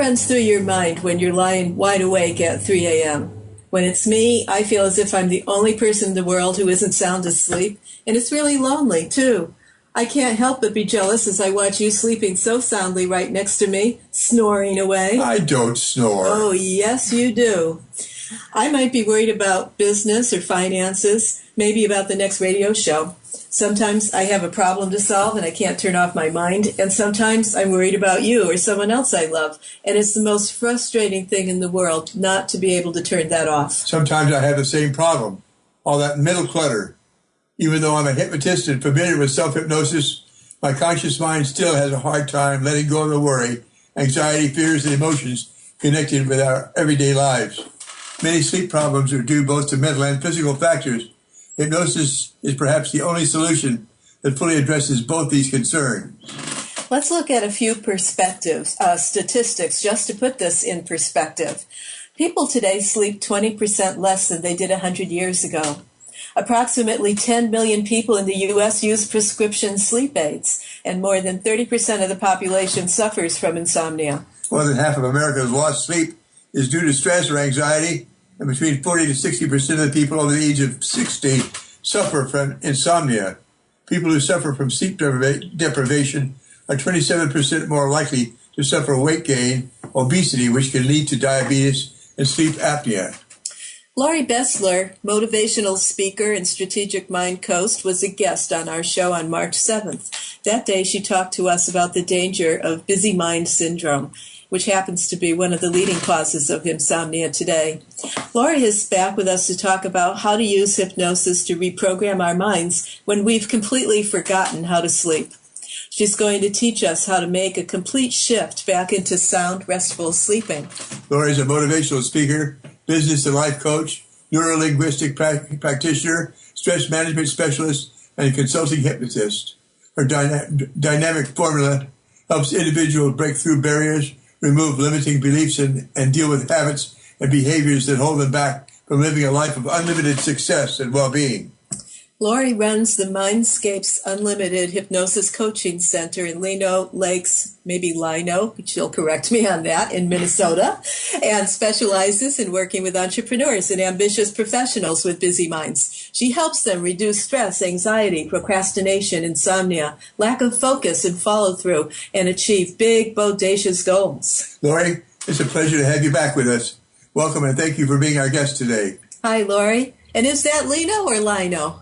runs through your mind when you're lying wide awake at 3 a.m.? When it's me, I feel as if I'm the only person in the world who isn't sound asleep, and it's really lonely, too. I can't help but be jealous as I watch you sleeping so soundly right next to me, snoring away. I don't snore. Oh, yes, you do. I might be worried about business or finances, maybe about the next radio show. Sometimes I have a problem to solve and I can't turn off my mind, and sometimes I'm worried about you or someone else I love, and it's the most frustrating thing in the world not to be able to turn that off. Sometimes I have the same problem, all that mental clutter. Even though I'm a hypnotist and familiar with self-hypnosis, my conscious mind still has a hard time letting go of the worry, anxiety, fears, and emotions connected with our everyday lives. Many sleep problems are due both to mental and physical factors. Hypnosis is perhaps the only solution that fully addresses both these concerns. Let's look at a few statistics, just to put this in perspective. People today sleep 20% less than they did 100 years ago. Approximately 10 million people in the U.S. use prescription sleep aids, and more than 30% of the population suffers from insomnia. More than half of America's lost sleep is due to stress or anxiety, and between 40 to 60% of the people over the age of 60 suffer from insomnia. People who suffer from sleep deprivation are 27% more likely to suffer weight gain, obesity, which can lead to diabetes, and sleep apnea. Lori Bestler, motivational speaker and strategic mind coach, was a guest on our show on March 7th. That day, she talked to us about the danger of busy mind syndrome, which happens to be one of the leading causes of insomnia today. Lori is back with us to talk about how to use hypnosis to reprogram our minds when we've completely forgotten how to sleep. She's going to teach us how to make a complete shift back into sound, restful sleeping. Lori is a motivational speaker, business and life coach, neuro-linguistic practitioner, stress management specialist, and a consulting hypnotist. Her dynamic formula helps individuals break through barriers, remove limiting beliefs, and deal with habits and behaviors that hold them back from living a life of unlimited success and well-being. Lori runs the Mindscapes Unlimited Hypnosis Coaching Center in Lino Lakes, maybe Lino, she'll correct me on that, in Minnesota, and specializes in working with entrepreneurs and ambitious professionals with busy minds. She helps them reduce stress, anxiety, procrastination, insomnia, lack of focus and follow-through, and achieve big, bodacious goals. Lori, it's a pleasure to have you back with us. Welcome, and thank you for being our guest today. Hi, Lori. And is that Lino or Lino?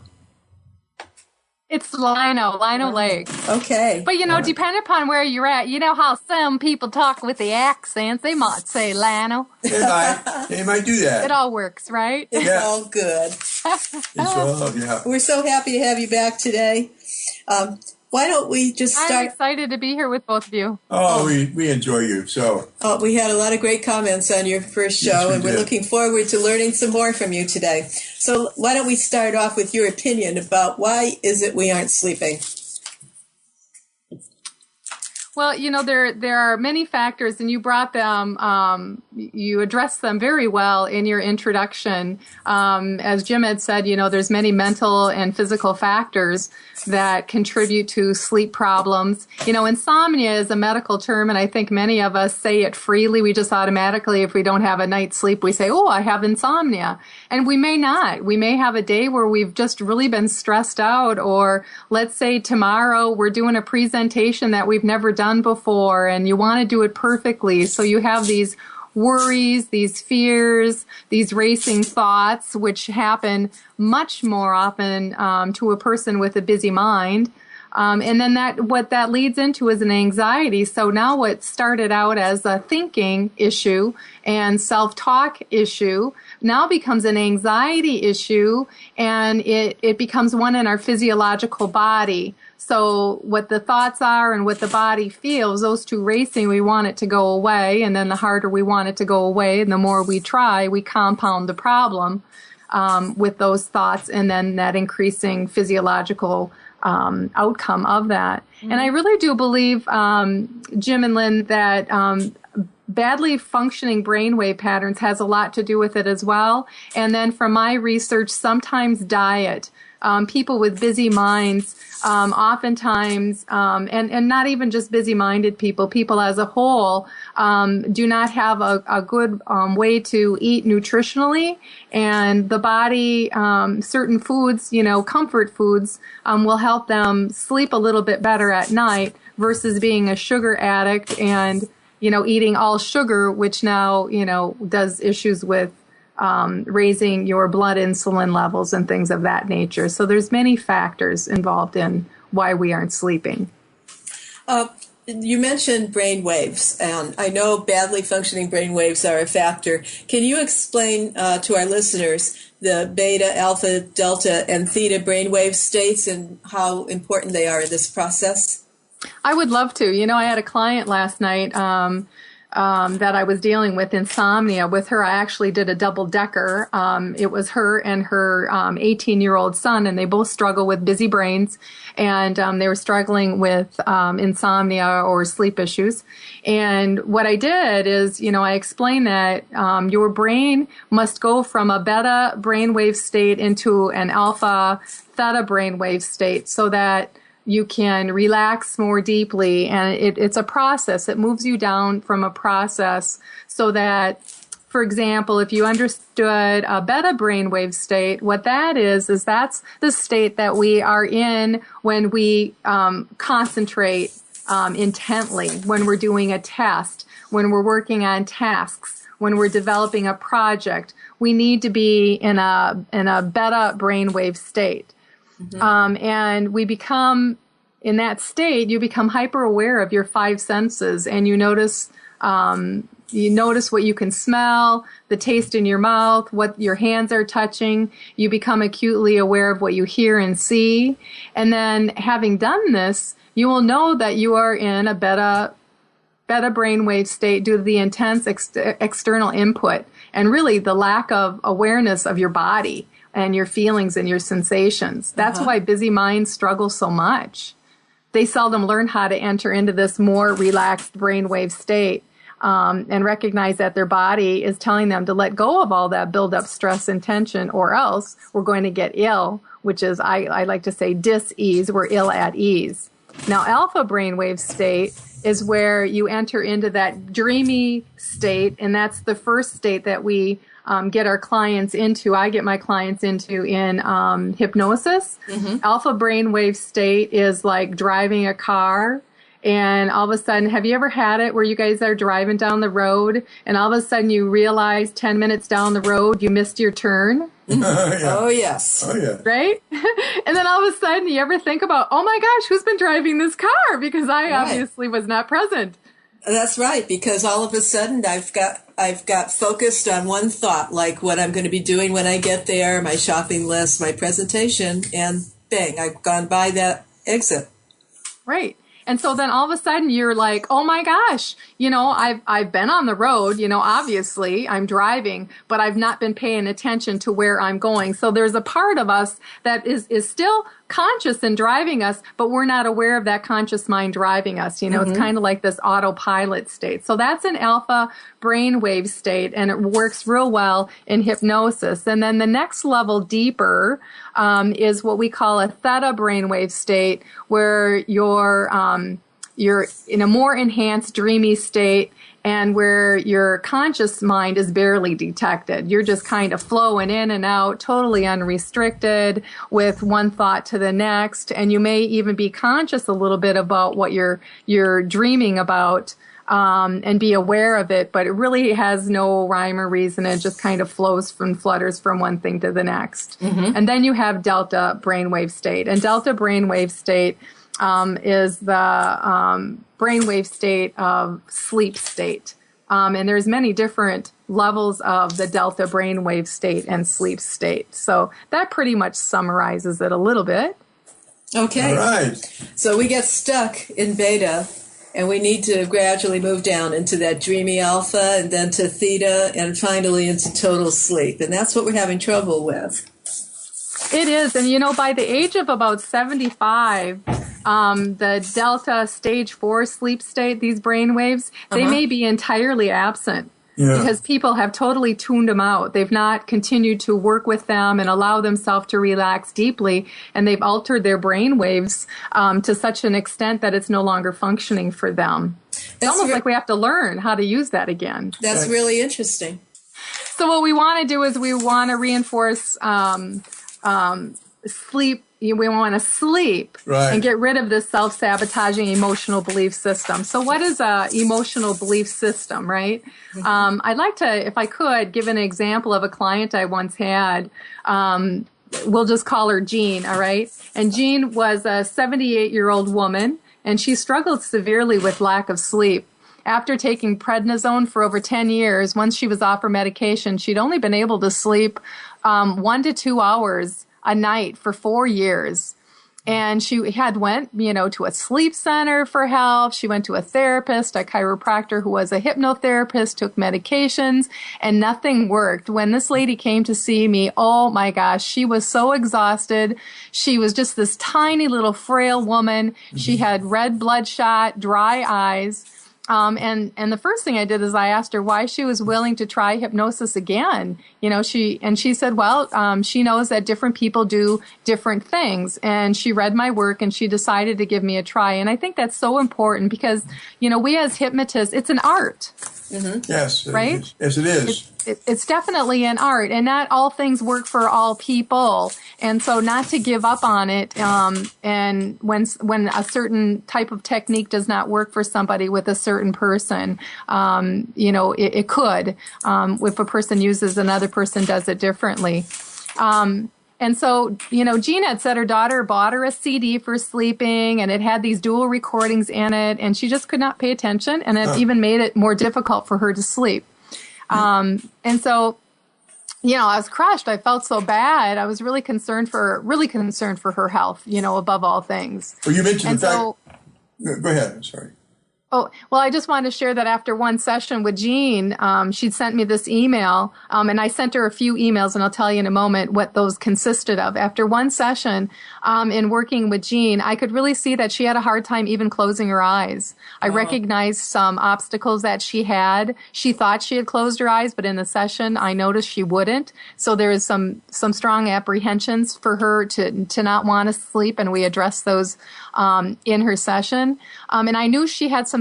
It's Lino Lake. Okay. But, depending upon where you're at, you know how some people talk with the accents. They might say Lino. They might do that. It all works, right? It's all good. Yeah. We're so happy to have you back today. Why don't we just start? I'm excited to be here with both of you. Oh, we enjoy you. We had a lot of great comments on your first show, yes, and we're looking forward to learning some more from you today. So why don't we start off with your opinion about why is it we aren't sleeping? Well, there are many factors, and you brought them, you addressed them very well in your introduction. As Jim had said, there's many mental and physical factors that contribute to sleep problems. Insomnia is a medical term, and I think many of us say it freely. We just automatically, if we don't have a night's sleep, we say, oh, I have insomnia. And we may not. We may have a day where we've just really been stressed out, or let's say tomorrow we're doing a presentation that we've never done before, and you want to do it perfectly. So you have these worries, these fears, these racing thoughts, which happen much more often to a person with a busy mind. And then what that leads into is an anxiety. So now what started out as a thinking issue and self-talk issue now becomes an anxiety issue, and it becomes one in our physiological body. So what the thoughts are and what the body feels, those two racing, we want it to go away, and then the harder we want it to go away, and the more we try, we compound the problem with those thoughts, and then that increasing physiological outcome of that. Mm-hmm. And I really do believe, Jim and Lynn, that badly functioning brainwave patterns has a lot to do with it as well. And then from my research, sometimes diet. people with busy minds, oftentimes, and not even just busy-minded people as a whole, do not have a good way to eat nutritionally, and the body, certain foods, comfort foods, will help them sleep a little bit better at night versus being a sugar addict and, eating all sugar, which now, does issues with raising your blood insulin levels and things of that nature. So there's many factors involved in why we aren't sleeping. You mentioned brain waves, and I know badly functioning brain waves are a factor. Can you explain to our listeners the beta, alpha, delta, and theta brainwave states and how important they are in this process? I would love to. I had a client last night that I was dealing with insomnia with her. I actually did a double-decker. It was her and her 18-year-old son, and they both struggle with busy brains, and they were struggling with insomnia or sleep issues. And what I did is, I explained that your brain must go from a beta brainwave state into an alpha theta brainwave state so that you can relax more deeply, and it's a process. It moves you down from a process so that, for example, if you understood a beta brainwave state, what that is that's the state that we are in when we concentrate intently, when we're doing a test, when we're working on tasks, when we're developing a project. We need to be in a beta brainwave state. Mm-hmm. And we become, in that state, you become hyper aware of your five senses, and you notice what you can smell, the taste in your mouth, what your hands are touching. You become acutely aware of what you hear and see. And then having done this, you will know that you are in a beta brainwave state due to the intense external input and really the lack of awareness of your body and your feelings and your sensations. That's why busy minds struggle so much. They seldom learn how to enter into this more relaxed brainwave state and recognize that their body is telling them to let go of all that build-up stress and tension, or else we're going to get ill, which is, I like to say, dis-ease. We're ill at ease. Now, alpha brainwave state is where you enter into that dreamy state, and that's the first state that we get our clients into. I get my clients into in hypnosis. Mm-hmm. Alpha brainwave state is like driving a car, and all of a sudden, have you ever had it where you guys are driving down the road, and all of a sudden you realize 10 minutes down the road you missed your turn? Yeah. Oh, yes. Oh, yeah. Right? And then all of a sudden you ever think about, oh my gosh, who's been driving this car? Because I obviously was not present. That's right, because all of a sudden I've got focused on one thought, like what I'm going to be doing when I get there, my shopping list, my presentation, and bang, I've gone by that exit. Right. And so then all of a sudden you're like, oh my gosh, I've been on the road, obviously I'm driving, but I've not been paying attention to where I'm going. So there's a part of us that is still conscious and driving us, but we're not aware of that conscious mind driving us. It's kind of like this autopilot state. So that's an alpha brainwave state, and it works real well in hypnosis. And then the next level deeper is what we call a theta brainwave state, where you're in a more enhanced dreamy state, and where your conscious mind is barely detected. You're just kind of flowing in and out, totally unrestricted, with one thought to the next. And you may even be conscious a little bit about what you're dreaming about, and be aware of it, but it really has no rhyme or reason. It just kind of flows and flutters from one thing to the next. Mm-hmm. And then you have delta brainwave state. And delta brainwave state is the brainwave state of sleep state. And there's many different levels of the delta brainwave state and sleep state. So that pretty much summarizes it a little bit. Okay. All right. So we get stuck in beta, and we need to gradually move down into that dreamy alpha, and then to theta, and finally into total sleep. And that's what we're having trouble with. It is. And, by the age of about 75, the delta stage 4 sleep state, these brain waves, they may be entirely absent. because people have totally tuned them out. They've not continued to work with them and allow themselves to relax deeply, and they've altered their brain waves to such an extent that it's no longer functioning for them. It's almost like we have to learn how to use that again. That's really interesting. So what we want to do is we want to reinforce sleep. We want to sleep and get rid of this self-sabotaging emotional belief system. So what is a emotional belief system, right? I'd like to, if I could, give an example of a client I once had. We'll just call her Jean, all right? And Jean was a 78-year-old woman, and she struggled severely with lack of sleep. After taking prednisone for over 10 years, once she was off her medication, she'd only been able to sleep 1 to 2 hours a night for 4 years. And she had went, to a sleep center for help. She went to a therapist, a chiropractor who was a hypnotherapist, took medications, and nothing worked. When this lady came to see me, oh my gosh, she was so exhausted. She was just this tiny little frail woman. She had red bloodshot, dry eyes. And the first thing I did is I asked her why she was willing to try hypnosis again. She said, well, she knows that different people do different things. And she read my work and she decided to give me a try. And I think that's so important because, we as hypnotists, it's an art. Mm-hmm. Yes. Right? Yes, it is. It's definitely an art, and not all things work for all people. And so not to give up on it. And when a certain type of technique does not work for somebody with a certain person, it could. If a person uses another person does it differently. And so, Jean had said her daughter bought her a CD for sleeping, and it had these dual recordings in it, and she just could not pay attention, and it even made it more difficult for her to sleep. And so, I was crushed. I felt so bad. I was really concerned for her health, above all things. Well, you mentioned Go ahead. I'm sorry. Oh, well, I just wanted to share that after one session with Jean, she'd sent me this email, and I sent her a few emails, and I'll tell you in a moment what those consisted of. After one session, in working with Jean, I could really see that she had a hard time even closing her eyes. I recognized some obstacles that she had. She thought she had closed her eyes, but in the session, I noticed she wouldn't. So there is some strong apprehensions for her to not want to sleep, and we addressed those in her session. And I knew she had some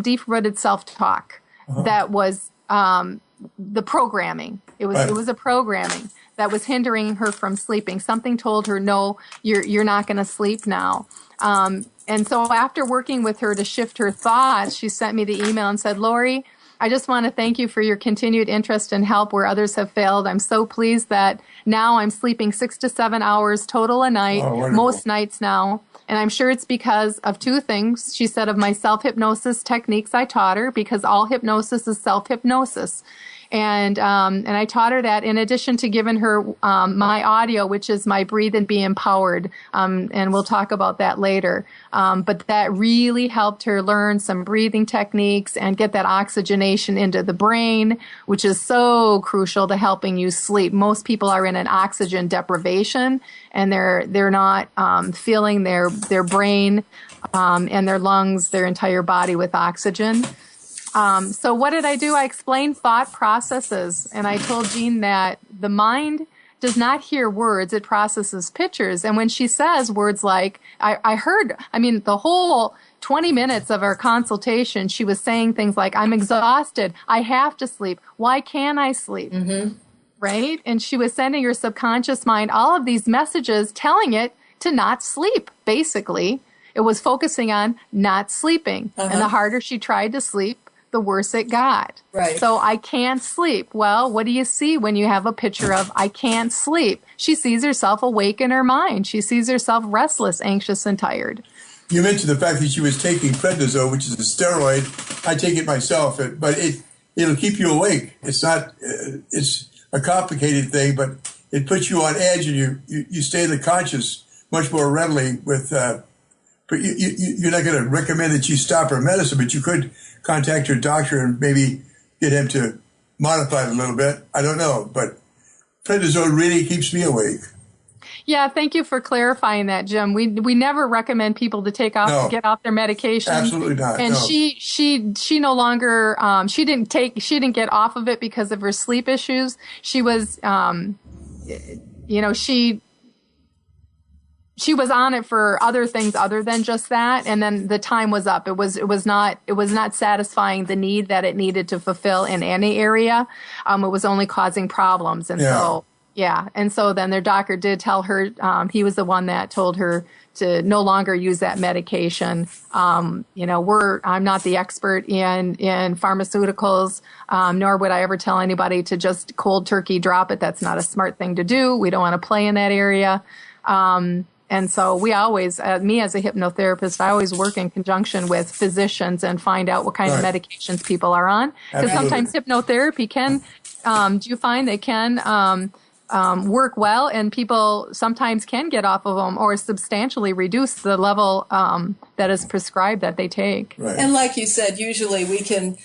deep-rooted self-talk that was the programming. It was a programming that was hindering her from sleeping. Something told her, no, you're not going to sleep now. And so after working with her to shift her thoughts, she sent me the email and said, Lori, I just want to thank you for your continued interest and help where others have failed. I'm so pleased that now I'm sleeping 6 to 7 hours total a night, most nights now. And I'm sure it's because of two things. She said of my self-hypnosis techniques I taught her, because all hypnosis is self-hypnosis. And I taught her that in addition to giving her my audio, which is my Breathe and Be Empowered. And we'll talk about that later. But that really helped her learn some breathing techniques and get that oxygenation into the brain, which is so crucial to helping you sleep. Most people are in an oxygen deprivation, and they're not filling their brain and their lungs, their entire body with oxygen. So what did I do? I explained thought processes, and I told Jean that the mind does not hear words, it processes pictures. And when she says words like, the whole 20 minutes of our consultation, she was saying things like, I'm exhausted, I have to sleep, why can't I sleep? Mm-hmm. Right? And she was sending her subconscious mind all of these messages telling it to not sleep, basically. It was focusing on not sleeping. And the harder she tried to sleep, the worse it got. Right. So I can't sleep. Well, what do you see when you have a picture of I can't sleep? She sees herself awake in her mind. She sees herself restless, anxious, and tired. You mentioned the fact that she was taking prednisone, which is a steroid. I take it myself, but it'll keep you awake. It's not. It's a complicated thing, but it puts you on edge, and you stay in the conscious much more readily with. But you're not going to recommend that you stop her medicine, but you could contact your doctor and maybe get him to modify it a little bit. I don't know, but prednisone really keeps me awake. Yeah, thank you for clarifying that, Jim. We never recommend people to get off their medication. Absolutely not. And no. she no longer she didn't get off of it because of her sleep issues. She was she was on it for other things other than just that, and then the time was up. It was not satisfying the need that it needed to fulfill in any area. It was only causing problems, and so then their doctor did tell her, he was the one that told her to no longer use that medication. I'm not the expert in pharmaceuticals, nor would I ever tell anybody to just cold turkey drop it. That's not a smart thing to do. We don't want to play in that area. And so we always, me as a hypnotherapist, I always work in conjunction with physicians and find out what kind of medications people are on. Because sometimes hypnotherapy can, do you find they can work well, and people sometimes can get off of them or substantially reduce the level that is prescribed that they take. Right. And like you said, usually we can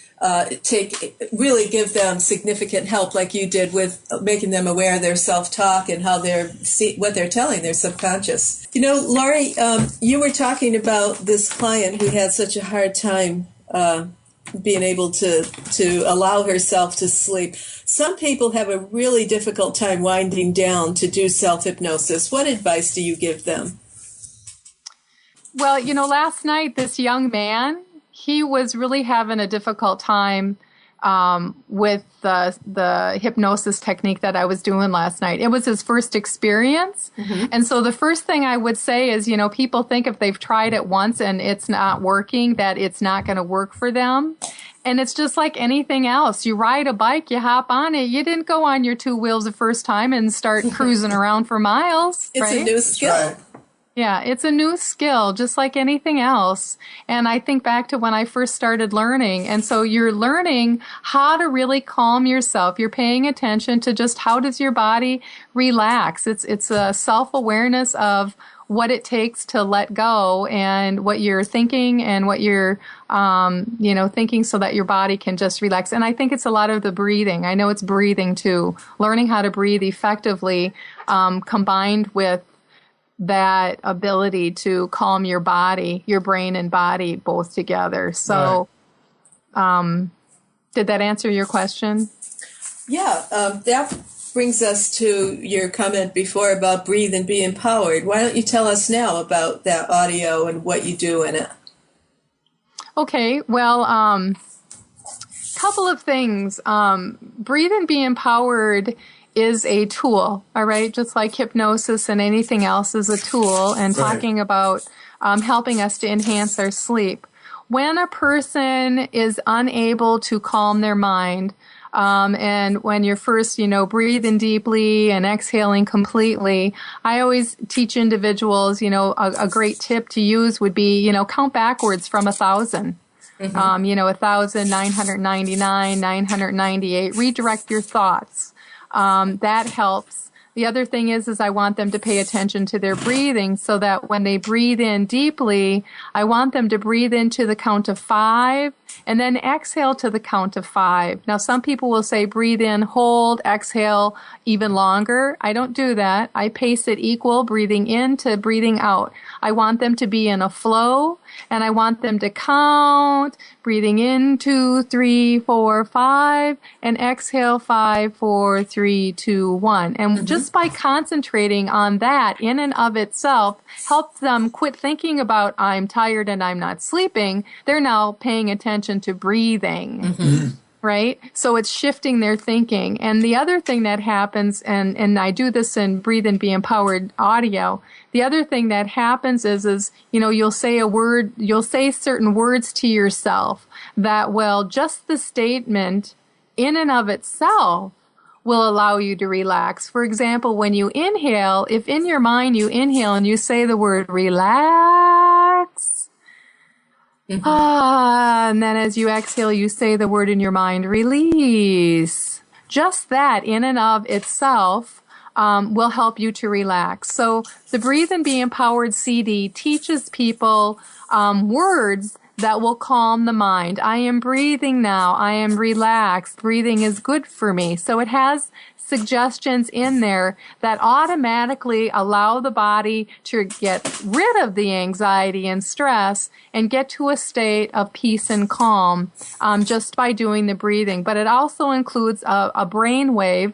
really give them significant help, like you did with making them aware of their self-talk and how what they're telling their subconscious. Laurie, you were talking about this client who had such a hard time being able to allow herself to sleep. Some people have a really difficult time winding down to do self-hypnosis. What advice do you give them? Well, last night, this young man, he was really having a difficult time with the hypnosis technique that I was doing last night. It was his first experience. Mm-hmm. And so the first thing I would say is, people think if they've tried it once and it's not working, that it's not going to work for them. And it's just like anything else. You ride a bike, you hop on it. You didn't go on your two wheels the first time and start cruising around for miles. It's right? a new skill. Right. Yeah, it's a new skill, just like anything else. And I think back to when I first started learning. And so you're learning how to really calm yourself. You're paying attention to just how does your body relax. It's a self-awareness of what it takes to let go and what you're thinking and what you're, thinking so that your body can just relax. And I think it's a lot of the breathing. I know it's breathing too. Learning how to breathe effectively, combined with that ability to calm your body, your brain and body both together. So, did that answer your question? Yeah, that brings us to your comment before about breathe and be empowered. Why don't you tell us now about that audio and what you do in it? Okay, well, couple of things. Breathe and be empowered is a tool, all right? Just like hypnosis and anything else is a tool, and talking about helping us to enhance our sleep. When a person is unable to calm their mind, and when you're first, breathing deeply and exhaling completely, I always teach individuals, a great tip to use would be, count backwards from 1,000. Mm-hmm. 1,000, 999, 998. Redirect your thoughts. That helps. The other thing is I want them to pay attention to their breathing so that when they breathe in deeply, I want them to breathe into the count of 5 and then exhale to the count of 5. Now, some people will say breathe in, hold, exhale even longer. I don't do that. I pace it equal, breathing in to breathing out. I want them to be in a flow, and I want them to count, breathing in 2, 3, 4, 5, and exhale 5, 4, 3, 2, 1. And just by concentrating on that in and of itself helps them quit thinking about I'm tired and I'm not sleeping. They're now paying attention to breathing. Mm-hmm. Right? So it's shifting their thinking. And the other thing that happens, and I do this in Breathe and Be Empowered audio, the other thing that happens is, you'll say certain words to yourself that will, just the statement in and of itself will allow you to relax. For example, when you inhale, if in your mind you inhale and you say the word relax, mm-hmm. And then as you exhale, you say the word in your mind, release. Just that in and of itself will help you to relax. So the Breathe and Be Empowered CD teaches people words that will calm the mind. I am breathing now. I am relaxed. Breathing is good for me. So it has suggestions in there that automatically allow the body to get rid of the anxiety and stress and get to a state of peace and calm just by doing the breathing. But it also includes a brain wave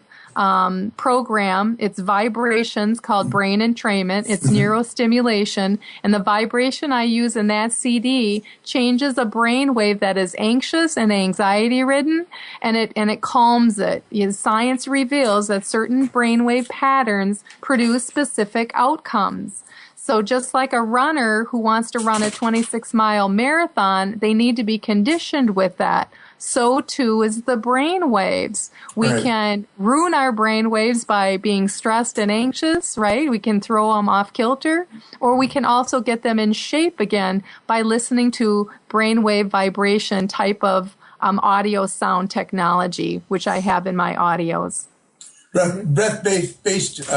program. It's vibrations called brain entrainment. It's neurostimulation. And the vibration I use in that CD changes a brain wave that is anxious and anxiety ridden, and it calms it. Science reveals that certain brainwave patterns produce specific outcomes. So just like a runner who wants to run a 26-mile marathon, they need to be conditioned with that. So too is the brain waves. We can ruin our brain waves by being stressed and anxious, right? We can throw them off kilter, or we can also get them in shape again by listening to brainwave vibration type of audio sound technology, which I have in my audios. Breath-based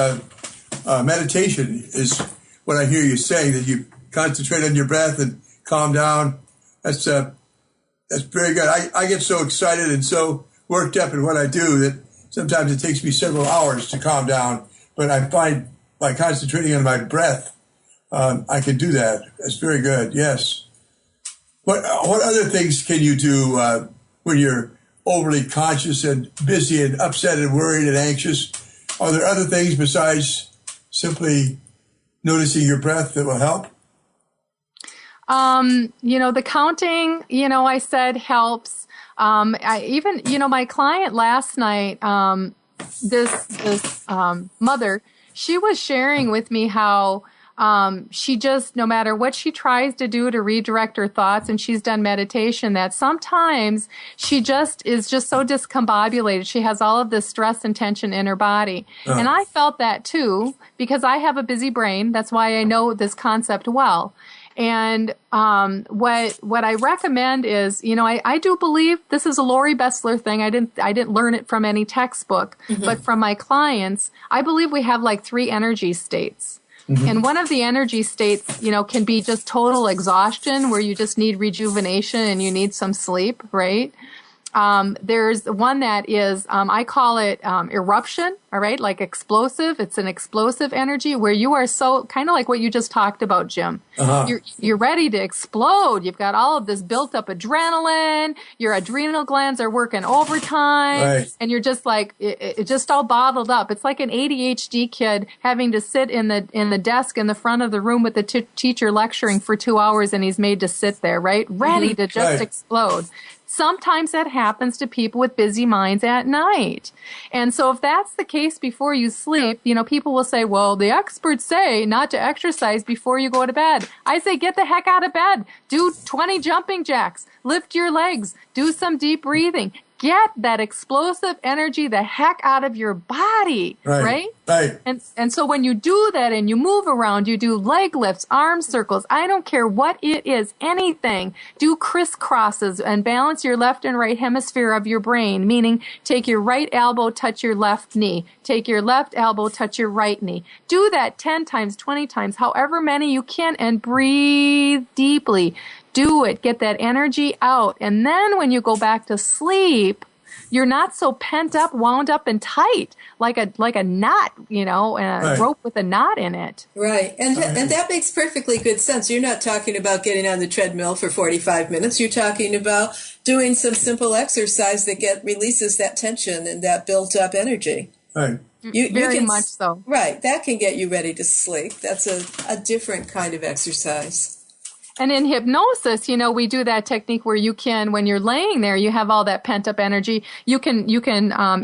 meditation is what I hear you saying, that you concentrate on your breath and calm down. That's very good. I get so excited and so worked up in what I do that sometimes it takes me several hours to calm down. But I find by concentrating on my breath, I can do that. That's very good. Yes. What other things can you do when you're overly conscious and busy and upset and worried and anxious? Are there other things besides simply noticing your breath that will help? The counting, I said helps. My client last night, this mother, she was sharing with me how she just, no matter what she tries to do to redirect her thoughts, and she's done meditation, that sometimes she just is just so discombobulated. She has all of this stress and tension in her body. And I felt that too, because I have a busy brain. That's why I know this concept well. And what I recommend is, I do believe this is a Lori Bestler thing. I didn't learn it from any textbook, but from my clients. I believe we have like 3 energy states. And one of the energy states, can be just total exhaustion, where you just need rejuvenation and you need some sleep, right? There's one that is, I call it eruption, all right, like explosive. It's an explosive energy where you are so, kind of like what you just talked about, Jim. You're ready to explode. You've got all of this built up adrenaline. Your adrenal glands are working overtime. And you're just like, it just all bottled up. It's like an ADHD kid having to sit in the desk in the front of the room with the teacher lecturing for 2 hours, and he's made to sit there, right? Ready to just explode. Sometimes that happens to people with busy minds at night. And so if that's the case before you sleep, people will say, well, the experts say not to exercise before you go to bed. I say, get the heck out of bed. Do 20 jumping jacks. Lift your legs. Do some deep breathing. Get that explosive energy the heck out of your body, right? And so when you do that and you move around, you do leg lifts, arm circles, I don't care what it is, anything. Do crisscrosses and balance your left and right hemisphere of your brain, meaning take your right elbow, touch your left knee. Take your left elbow, touch your right knee. Do that 10 times, 20 times, however many you can, and breathe deeply. Do it. Get that energy out. And then when you go back to sleep, you're not so pent up, wound up, and tight like a knot, and a rope with a knot in it. Right. And that makes perfectly good sense. You're not talking about getting on the treadmill for 45 minutes. You're talking about doing some simple exercise that releases that tension and that built up energy. Right. Very much so. Right. That can get you ready to sleep. That's a different kind of exercise. And in hypnosis, we do that technique where you can, when you're laying there, you have all that pent up energy. You can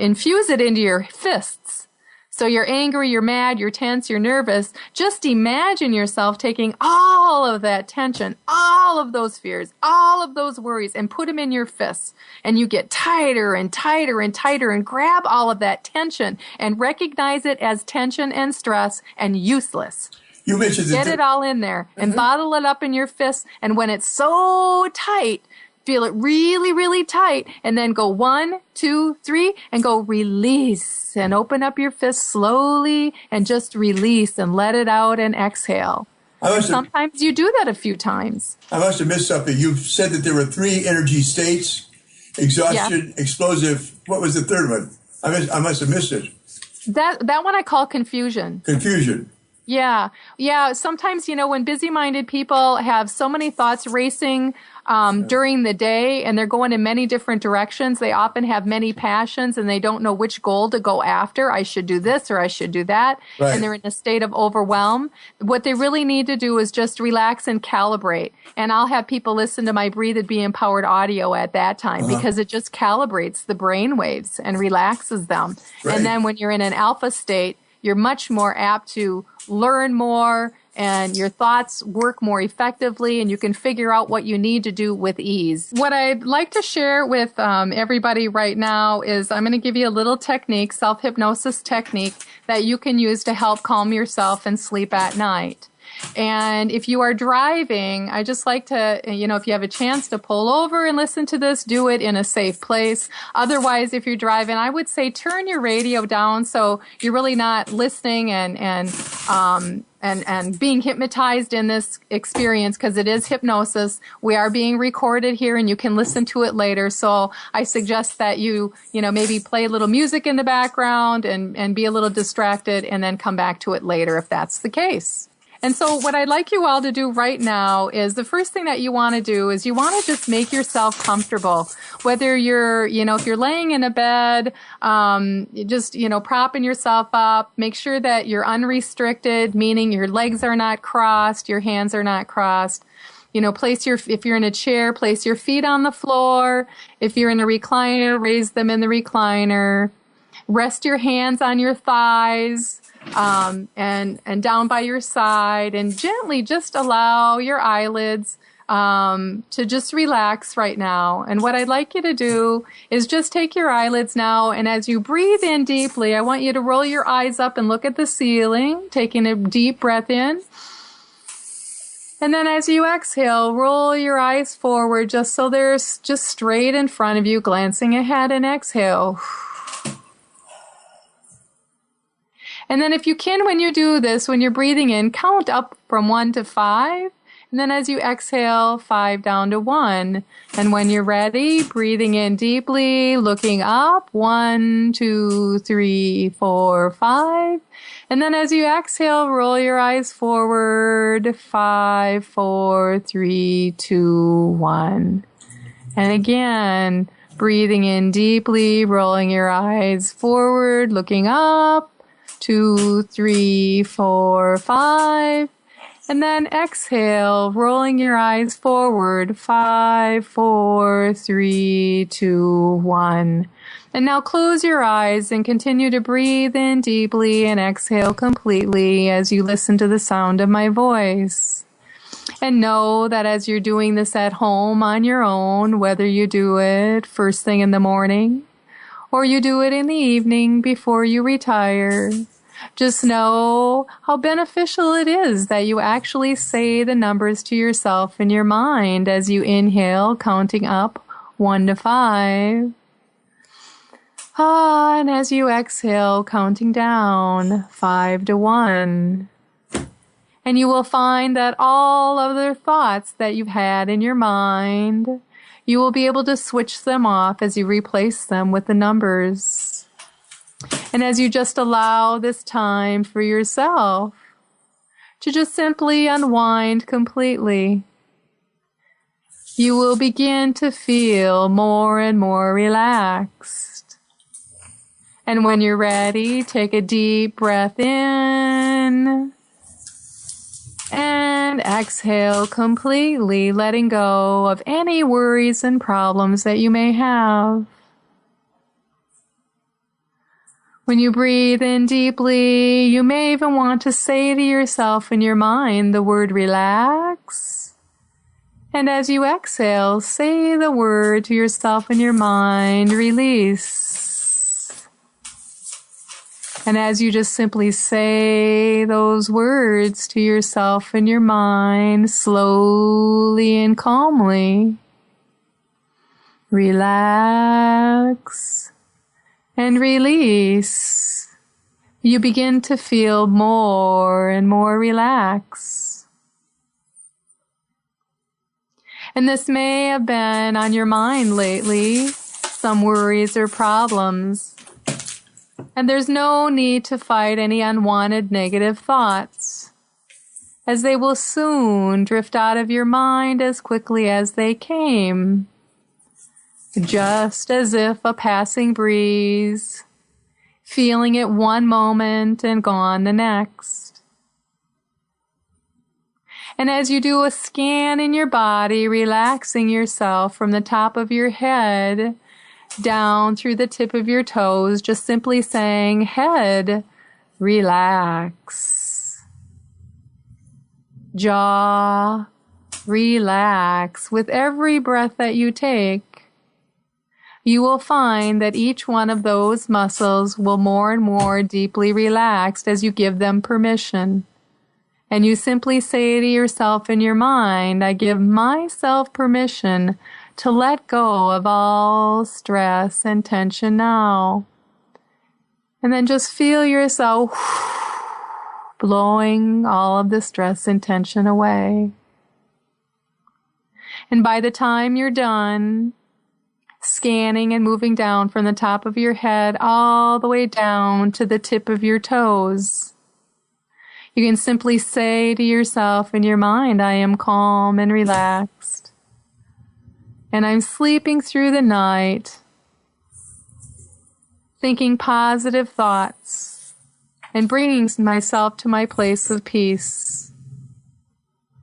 infuse it into your fists. So you're angry, you're mad, you're tense, you're nervous. Just imagine yourself taking all of that tension, all of those fears, all of those worries, and put them in your fists. And you get tighter and tighter and tighter, and grab all of that tension and recognize it as tension and stress and useless. You mentioned Get it all in there and bottle it up in your fists. And when it's so tight, feel it really, really tight. And then go 1, 2, 3 and go release, and open up your fist slowly and just release and let it out and exhale. Sometimes you do that a few times. I must have missed something. You said that there were 3 energy states: exhaustion, explosive. What was the third one? I must have missed it. That one I call confusion. Confusion. Yeah. Sometimes, when busy-minded people have so many thoughts racing during the day and they're going in many different directions, they often have many passions and they don't know which goal to go after. I should do this or I should do that. Right. And they're in a state of overwhelm. What they really need to do is just relax and calibrate. And I'll have people listen to my Breathe It Be Empowered audio at that time because it just calibrates the brain waves and relaxes them. Right. And then when you're in an alpha state, you're much more apt to learn more and your thoughts work more effectively and you can figure out what you need to do with ease. What I'd like to share with everybody right now is I'm going to give you a little technique, self-hypnosis technique that you can use to help calm yourself and sleep at night. And if you are driving, I just like to, if you have a chance to pull over and listen to this, do it in a safe place. Otherwise, if you're driving, I would say turn your radio down so you're really not listening and being hypnotized in this experience because it is hypnosis. We are being recorded here and you can listen to it later. So I suggest that you maybe play a little music in the background and be a little distracted and then come back to it later if that's the case. And so what I'd like you all to do right now is the first thing that you want to do is you want to just make yourself comfortable. Whether you're, if you're laying in a bed, just, propping yourself up, make sure that you're unrestricted, meaning your legs are not crossed, your hands are not crossed. If you're in a chair, place your feet on the floor. If you're in a recliner, raise them in the recliner. Rest your hands on your thighs. And down by your side and gently just allow your eyelids, to just relax right now. And what I'd like you to do is just take your eyelids now. And as you breathe in deeply, I want you to roll your eyes up and look at the ceiling, taking a deep breath in. And then as you exhale, roll your eyes forward just so they're just straight in front of you, glancing ahead and exhale. And then if you can, when you do this, when you're breathing in, count up from 1 to 5. And then as you exhale, 5 down to 1. And when you're ready, breathing in deeply, looking up, 1, 2, 3, 4, 5. And then as you exhale, roll your eyes forward, 5, 4, 3, 2, 1. And again, breathing in deeply, rolling your eyes forward, looking up. 2, 3, 4, 5. And then exhale, rolling your eyes forward. 5, 4, 3, 2, 1. And now close your eyes and continue to breathe in deeply and exhale completely as you listen to the sound of my voice. And know that as you're doing this at home on your own, whether you do it first thing in the morning, or you do it in the evening before you retire, just know how beneficial it is that you actually say the numbers to yourself in your mind as you inhale, counting up 1 to 5. And as you exhale, counting down 5 to 1. And you will find that all other thoughts that you've had in your mind, you will be able to switch them off as you replace them with the numbers. And as you just allow this time for yourself to just simply unwind completely, you will begin to feel more and more relaxed. And when you're ready, take a deep breath in and exhale completely, letting go of any worries and problems that you may have. When you breathe in deeply, you may even want to say to yourself in your mind the word relax. And as you exhale, say the word to yourself in your mind, release. And as you just simply say those words to yourself in your mind, slowly and calmly, relax and release, you begin to feel more and more relaxed. And this may have been on your mind lately, some worries or problems. And there's no need to fight any unwanted negative thoughts, as they will soon drift out of your mind as quickly as they came, just as if a passing breeze, feeling it one moment and gone the next. And as you do a scan in your body, relaxing yourself from the top of your head down through the tip of your toes, just simply saying, head, relax. Jaw, relax. With every breath that you take, you will find that each one of those muscles will more and more deeply relax as you give them permission. And you simply say to yourself in your mind, I give myself permission to let go of all stress and tension now. And then just feel yourself blowing all of the stress and tension away. And by the time you're done, scanning and moving down from the top of your head all the way down to the tip of your toes, you can simply say to yourself in your mind, I am calm and relaxed. And I'm sleeping through the night, thinking positive thoughts and bringing myself to my place of peace.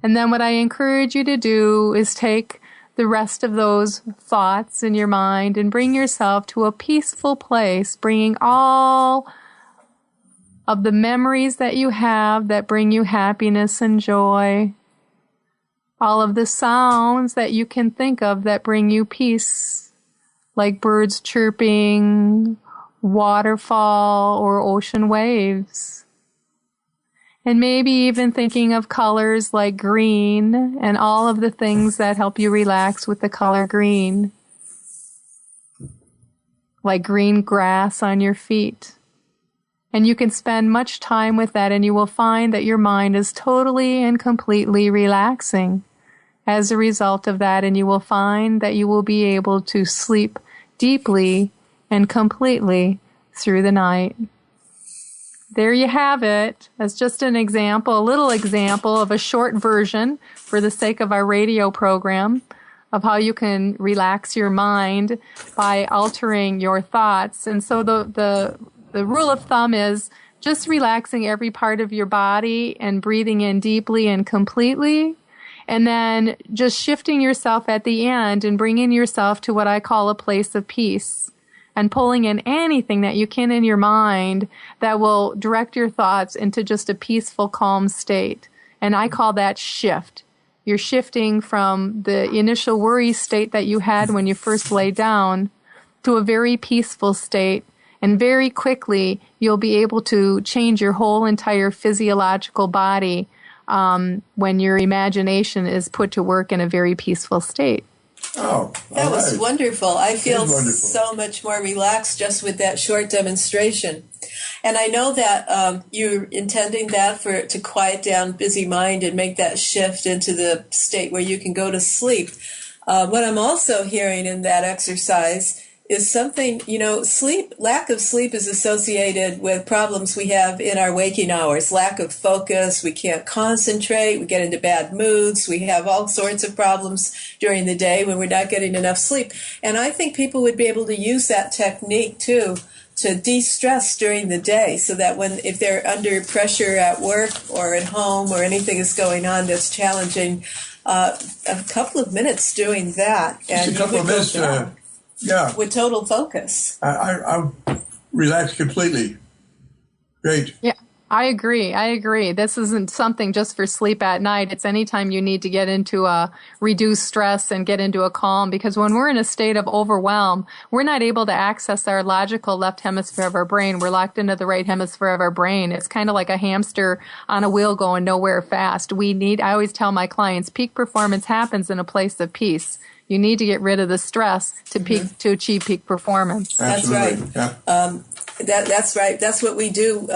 And then what I encourage you to do is take the rest of those thoughts in your mind and bring yourself to a peaceful place, bringing all of the memories that you have that bring you happiness and joy, all of the sounds that you can think of that bring you peace, like birds chirping, waterfall, or ocean waves. And maybe even thinking of colors like green and all of the things that help you relax with the color green, like green grass on your feet. And you can spend much time with that, and you will find that your mind is totally and completely relaxing as a result of that, and you will find that you will be able to sleep deeply and completely through the night. There you have it. As just an example, a little example of a short version for the sake of our radio program of how you can relax your mind by altering your thoughts. And so the rule of thumb is just relaxing every part of your body and breathing in deeply and completely, and then just shifting yourself at the end and bringing yourself to what I call a place of peace, and pulling in anything that you can in your mind that will direct your thoughts into just a peaceful, calm state. And I call that shift. You're shifting from the initial worry state that you had when you first lay down to a very peaceful state. And very quickly, you'll be able to change your whole entire physiological body when your imagination is put to work in a very peaceful state. Oh, that was wonderful. I feel wonderful. So much more relaxed just with that short demonstration. And I know that you're intending that to quiet down busy mind and make that shift into the state where you can go to sleep. What I'm also hearing in that exercise is something, lack of sleep is associated with problems we have in our waking hours. Lack of focus, we can't concentrate, we get into bad moods, we have all sorts of problems during the day when we're not getting enough sleep. And I think people would be able to use that technique too to de-stress during the day, so that if they're under pressure at work or at home or anything is going on that's challenging, a couple of minutes doing that. Just and a couple of minutes. Yeah. With total focus. I relax completely. Great. Yeah, I agree. This isn't something just for sleep at night. It's anytime you need to get into a reduced stress and get into a calm, because when we're in a state of overwhelm, we're not able to access our logical left hemisphere of our brain. We're locked into the right hemisphere of our brain. It's kind of like a hamster on a wheel going nowhere fast. I always tell my clients, peak performance happens in a place of peace. You need to get rid of the stress to achieve peak performance. Absolutely. That's right. Yeah. That's right. That's what we do.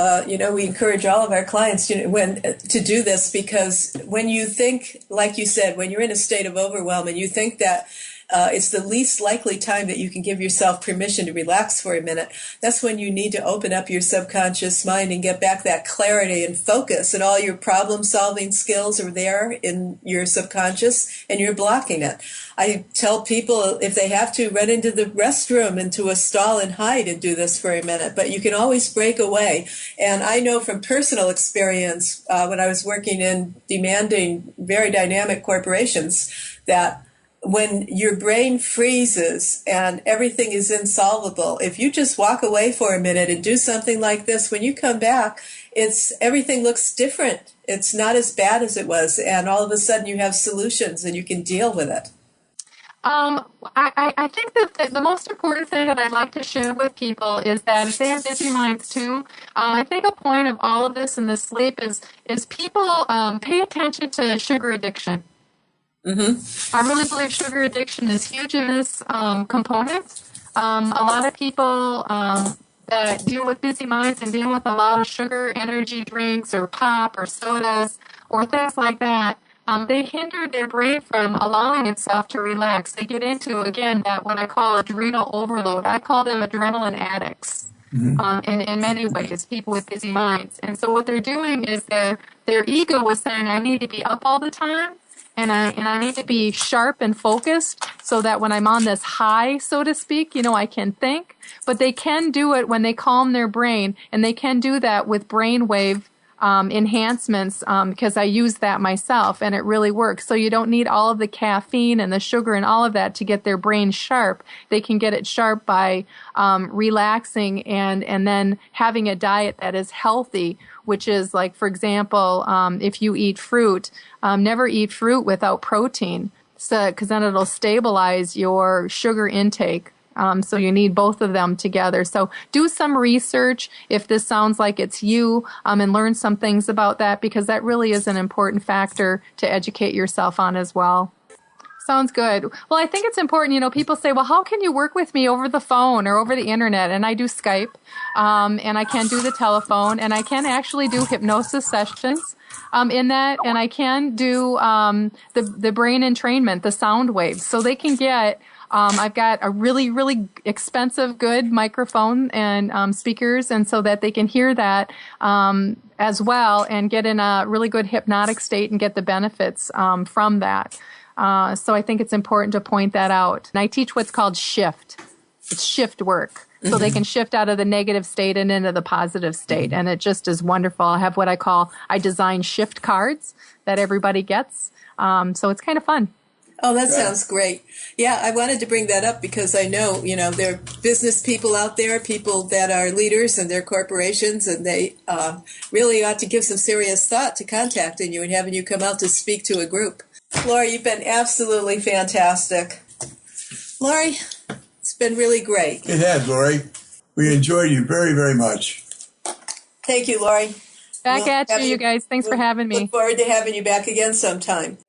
We encourage all of our clients to do this, because when you think, like you said, when you're in a state of overwhelm and you think that it's the least likely time that you can give yourself permission to relax for a minute, that's when you need to open up your subconscious mind and get back that clarity and focus, and all your problem-solving skills are there in your subconscious, and you're blocking it. I tell people, if they have to, run into the restroom, into a stall, and hide and do this for a minute, but you can always break away. And I know from personal experience, when I was working in demanding, very dynamic corporations, that when your brain freezes and everything is insolvable, if you just walk away for a minute and do something like this, when you come back, everything looks different. It's not as bad as it was, and all of a sudden you have solutions and you can deal with it. I think that the most important thing that I'd like to share with people is that if they have busy minds too, I think a point of all of this and the sleep is people pay attention to sugar addiction. Mm-hmm. I really believe sugar addiction is huge in this component. A lot of people that deal with busy minds and deal with a lot of sugar, energy drinks or pop or sodas or things like that, they hinder their brain from allowing itself to relax. They get into, again, that what I call adrenal overload. I call them adrenaline addicts. Mm-hmm. In many ways, people with busy minds. And so what they're doing is their ego is saying, I need to be up all the time. And I need to be sharp and focused so that when I'm on this high, so to speak, I can think. But they can do it when they calm their brain, and they can do that with brainwave enhancements, because I use that myself, and it really works. So you don't need all of the caffeine and the sugar and all of that to get their brain sharp. They can get it sharp by relaxing and then having a diet that is healthy, which is like, for example, if you eat fruit, never eat fruit without protein, because then it'll stabilize your sugar intake. So you need both of them together. So do some research if this sounds like it's you, and learn some things about that, because that really is an important factor to educate yourself on as well. Sounds good. Well, I think it's important, people say, well, how can you work with me over the phone or over the internet? And I do Skype, and I can do the telephone, and I can actually do hypnosis sessions in that, and I can do the brain entrainment, the sound waves. So they can get, I've got a really, really expensive, good microphone and speakers, and so that they can hear that as well and get in a really good hypnotic state and get the benefits from that. So I think it's important to point that out. And I teach what's called shift. It's shift work. So they can shift out of the negative state and into the positive state. And it just is wonderful. I have what I design shift cards that everybody gets. So it's kind of fun. Oh, that sounds great. Yeah, I wanted to bring that up because I know, there are business people out there, people that are leaders in their corporations, and they really ought to give some serious thought to contacting you and having you come out to speak to a group. Lori, you've been absolutely fantastic. Lori, it's been really great. It has, Lori. We enjoyed you very, very much. Thank you, Lori. Back at you guys. Thanks for having me. Look forward to having you back again sometime.